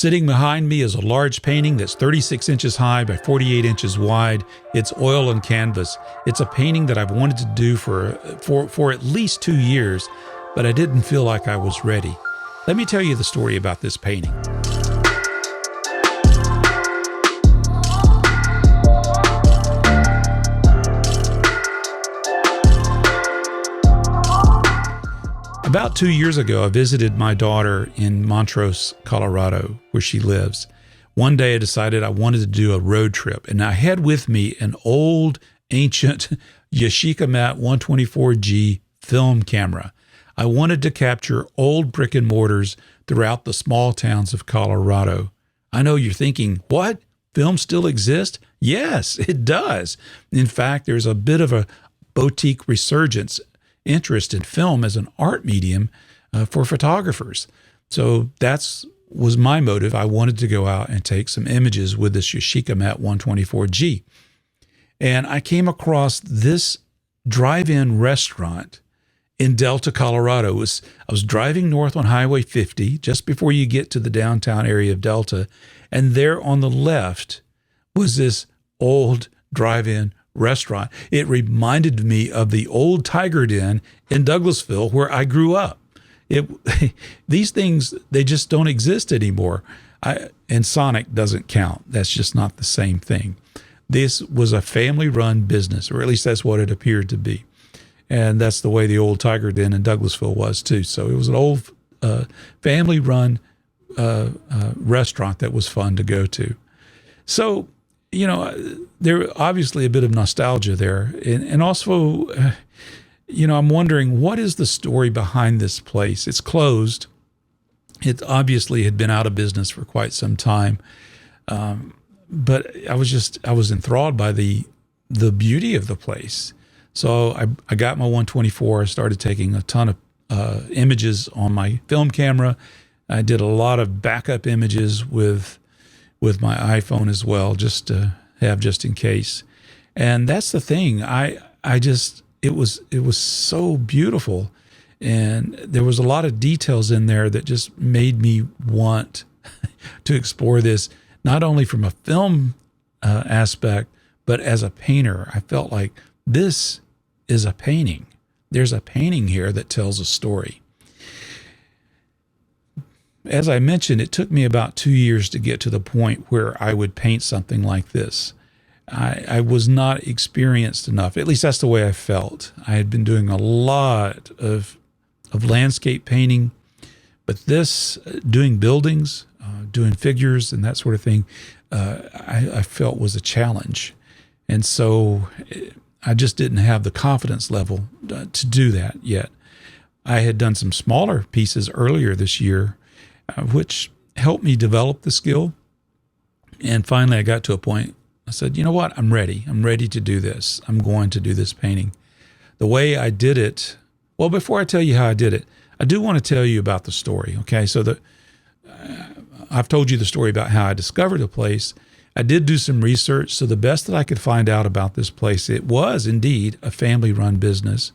Sitting behind me is a large painting that's 36 inches high by 48 inches wide. It's oil and canvas. It's a painting that I've wanted to do for at least 2 years, but I didn't feel like I was ready. Let me tell you the story about this painting. About 2 years ago, I visited my daughter in Montrose, Colorado, where she lives. One day I decided I wanted to do a road trip, and I had with me an old, ancient Yashica Mat 124G film camera. I wanted to capture old brick and mortars throughout the small towns of Colorado. I know you're thinking, what? Film still exists? Yes, it does. In fact, there's a bit of a boutique resurgence interest in film as an art medium for photographers. So was my motive. I wanted to go out and take some images with this Yashica Mat 124G. And I came across this drive-in restaurant in Delta, Colorado. I was driving north on Highway 50 just before you get to the downtown area of Delta, and there on the left was this old drive-in restaurant. It reminded me of the old Tiger Den in Douglasville where I grew up. These things, they just don't exist anymore. And Sonic doesn't count. That's just not the same thing. This was a family-run business, or at least that's what it appeared to be. And that's the way the old Tiger Den in Douglasville was too. So it was an old family-run restaurant that was fun to go to. So, you know, there obviously a bit of nostalgia there. And also, you know, I'm wondering, what is the story behind this place? It's closed. It obviously had been out of business for quite some time. But I was enthralled by the beauty of the place. So I got my 124, I started taking a ton of images on my film camera. I did a lot of backup images with my iPhone as well, just to have just in case. And that's the thing. It was so beautiful. And there was a lot of details in there that just made me want to explore this, not only from a film aspect, but as a painter. I felt like this is a painting. There's a painting here that tells a story. As I mentioned, it took me about 2 years to get to the point where I would paint something like this. I was not experienced enough. At least that's the way I felt. I had been doing a lot of landscape painting, but this, doing buildings, doing figures and that sort of thing, I felt was a challenge. And so I just didn't have the confidence level to do that yet. I had done some smaller pieces earlier this year, which helped me develop the skill. And finally, I got to a point, I said, you know what? I'm ready. I'm ready to do this. I'm going to do this painting. The way I did it, well, before I tell you how I did it, I do want to tell you about the story, okay? So I've told you the story about how I discovered the place. I did do some research, so the best that I could find out about this place, it was indeed a family-run business.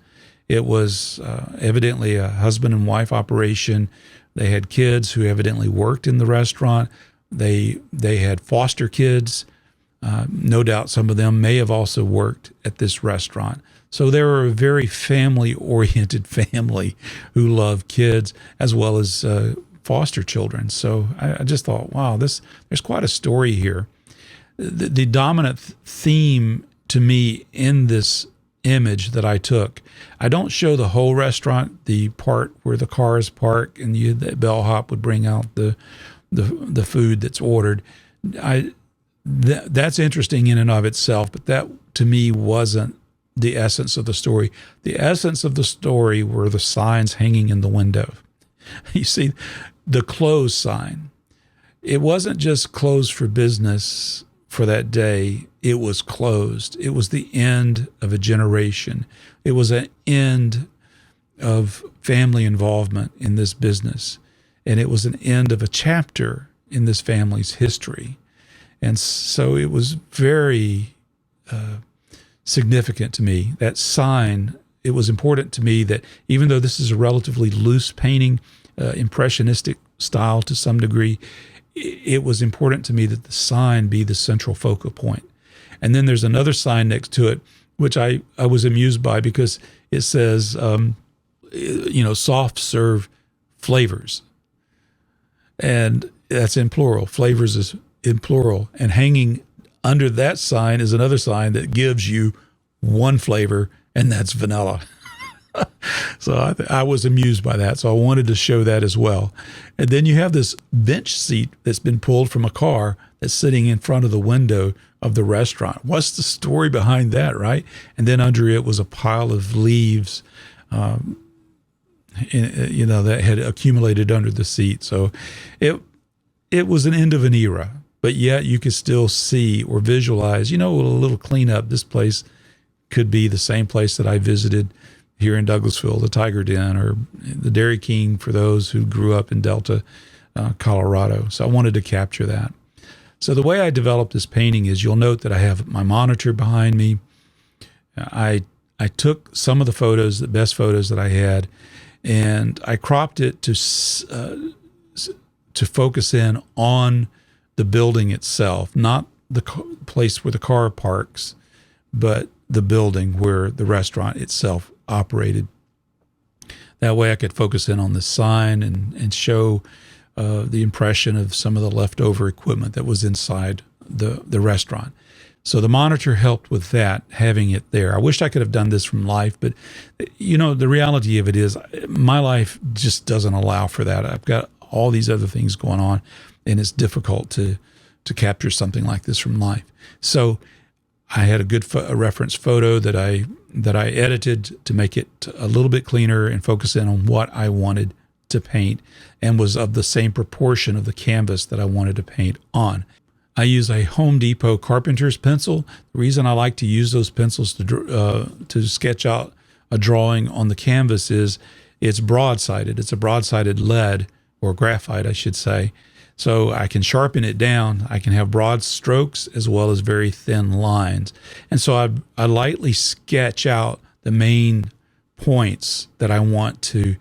It was evidently a husband and wife operation. They had kids who evidently worked in the restaurant. They had foster kids. No doubt some of them may have also worked at this restaurant. So they were a very family-oriented family who loved kids as well as foster children. So I just thought, wow, there's quite a story here. The dominant theme to me in this image that I took, I don't show the whole restaurant, the part where the cars park and the bellhop would bring out the food that's ordered. That's interesting in and of itself, but that to me wasn't the essence of the story. The essence of the story were the signs hanging in the window. You see, the close sign. It wasn't just closed for business for that day. It was closed. It was the end of a generation. It was an end of family involvement in this business. And it was an end of a chapter in this family's history. And so it was very significant to me. That sign, it was important to me that even though this is a relatively loose painting, impressionistic style to some degree, it was important to me that the sign be the central focal point. And then there's another sign next to it, which I was amused by because it says, soft serve flavors. And that's in plural. Flavors is in plural. And hanging under that sign is another sign that gives you one flavor, and that's vanilla. So I was amused by that. So I wanted to show that as well. And then you have this bench seat that's been pulled from a car that's sitting in front of the window of the restaurant. What's the story behind that, right? And then under it was a pile of leaves, that had accumulated under the seat. So it was an end of an era, but yet you could still see or visualize, with a little cleanup, this place could be the same place that I visited here in Douglasville, the Tiger Den, or the Dairy King for those who grew up in Delta, Colorado. So I wanted to capture that. So the way I developed this painting is, you'll note that I have my monitor behind me. I took some of the photos, the best photos that I had, and I cropped it to focus in on the building itself, not the place where the car parks, but the building where the restaurant itself operated. That way I could focus in on the sign and show the impression of some of the leftover equipment that was inside the restaurant. So the monitor helped with that, having it there. I wish I could have done this from life, but the reality of it is my life just doesn't allow for that. I've got all these other things going on, and it's difficult to capture something like this from life. So I had a good reference photo that I edited to make it a little bit cleaner and focus in on what I wanted to paint, and was of the same proportion of the canvas that I wanted to paint on. I use a Home Depot carpenter's pencil. The reason I like to use those pencils to sketch out a drawing on the canvas is it's broad-sided. It's a broad-sided lead, or graphite, I should say. So I can sharpen it down. I can have broad strokes as well as very thin lines. And so I lightly sketch out the main points that I want to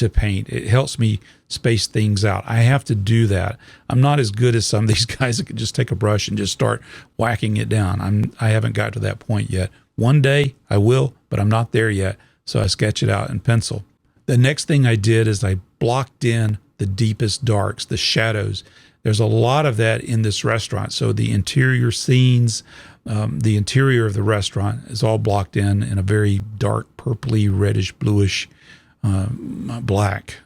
paint. It helps me space things out. I have to do that. I'm not as good as some of these guys that can just take a brush and just start whacking it down. I haven't got to that point yet. One day I will, but I'm not there yet. So I sketch it out in pencil. The next thing I did is I blocked in the deepest darks, the shadows. There's a lot of that in this restaurant. So the interior scenes, the interior of the restaurant is all blocked in a very dark, purpley, reddish, bluish, black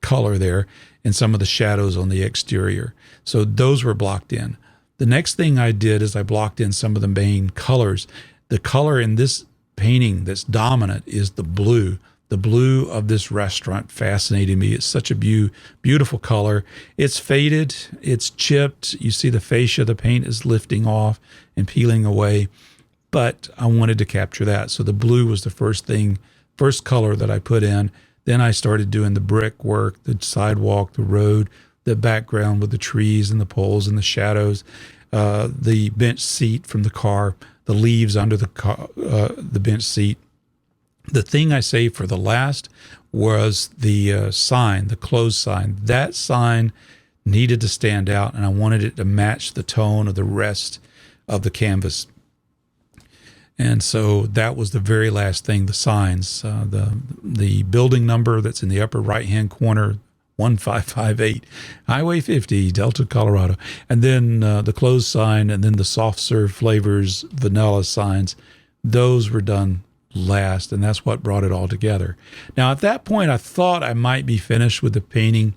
color there, and some of the shadows on the exterior. So those were blocked in. The next thing I did is I blocked in some of the main colors. The color in this painting that's dominant is the blue. The blue of this restaurant fascinated me. It's such a beautiful color. It's faded, it's chipped. You see the fascia, the paint is lifting off and peeling away, but I wanted to capture that. So the blue was the first color that I put in. Then I started doing the brick work, the sidewalk, the road, the background with the trees and the poles and the shadows, the bench seat from the car, the leaves under the bench seat. The thing I saved for the last was the sign, the closed sign. That sign needed to stand out, and I wanted it to match the tone of the rest of the canvas. And so that was the very last thing, the signs, the building number that's in the upper right-hand corner, 1558, Highway 50, Delta, Colorado. And then the closed sign, and then the soft serve flavors, vanilla signs. Those were done last, and that's what brought it all together. Now, at that point, I thought I might be finished with the painting,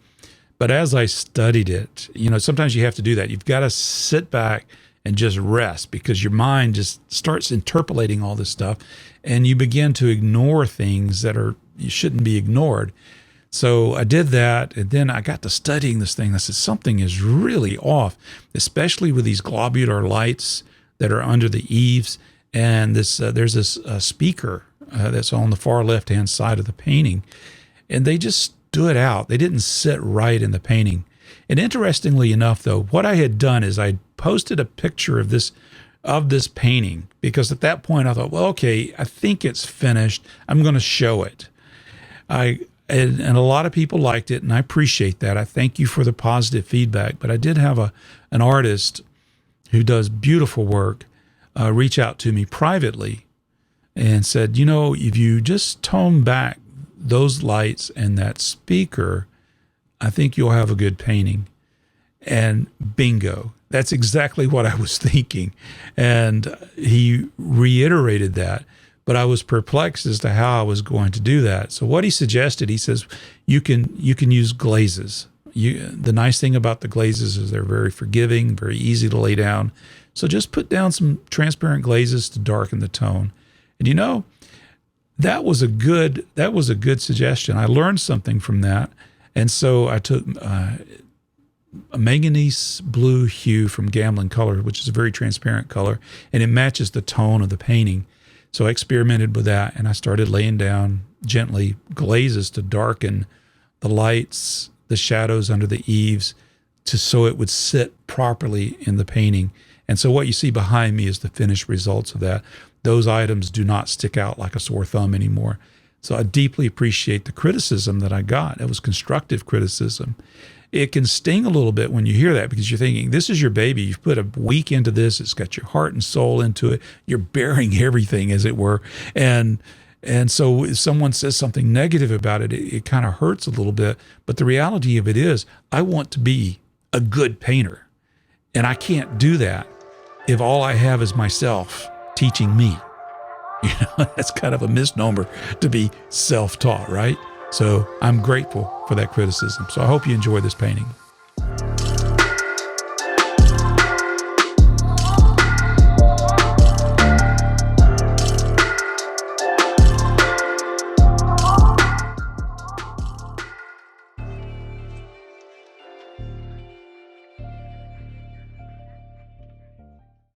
but as I studied it, sometimes you have to do that. You've got to sit back and just rest, because your mind just starts interpolating all this stuff, and you begin to ignore things that you shouldn't be ignored. So I did that, and then I got to studying this thing. I said, something is really off, especially with these globular lights that are under the eaves. And there's this speaker that's on the far left-hand side of the painting, and they just stood out. They didn't sit right in the painting. And interestingly enough, though, what I had done is I posted a picture of this painting, because at that point I thought, well, okay, I think it's finished. I'm going to show it. I and a lot of people liked it, and I appreciate that. I thank you for the positive feedback. But I did have an artist who does beautiful work reach out to me privately and said, if you just tone back those lights and that speaker, I think you'll have a good painting. And bingo, that's exactly what I was thinking. And he reiterated that. But I was perplexed as to how I was going to do that. So what he suggested, he says, you can use glazes. The nice thing about the glazes is they're very forgiving, very easy to lay down. So just put down some transparent glazes to darken the tone. And that was a good suggestion. I learned something from that. And so I took a manganese blue hue from Gambling Color, which is a very transparent color, and it matches the tone of the painting. So I experimented with that, and I started laying down gently glazes to darken the lights, the shadows under the eaves, so it would sit properly in the painting. And so what you see behind me is the finished results of that. Those items do not stick out like a sore thumb anymore. So I deeply appreciate the criticism that I got. It was constructive criticism. It can sting a little bit when you hear that, because you're thinking, this is your baby. You've put a week into this. It's got your heart and soul into it. You're bearing everything, as it were. And so if someone says something negative about it, it kind of hurts a little bit. But the reality of it is, I want to be a good painter. And I can't do that if all I have is myself teaching me. That's kind of a misnomer to be self-taught, right? So I'm grateful for that criticism. So I hope you enjoy this painting.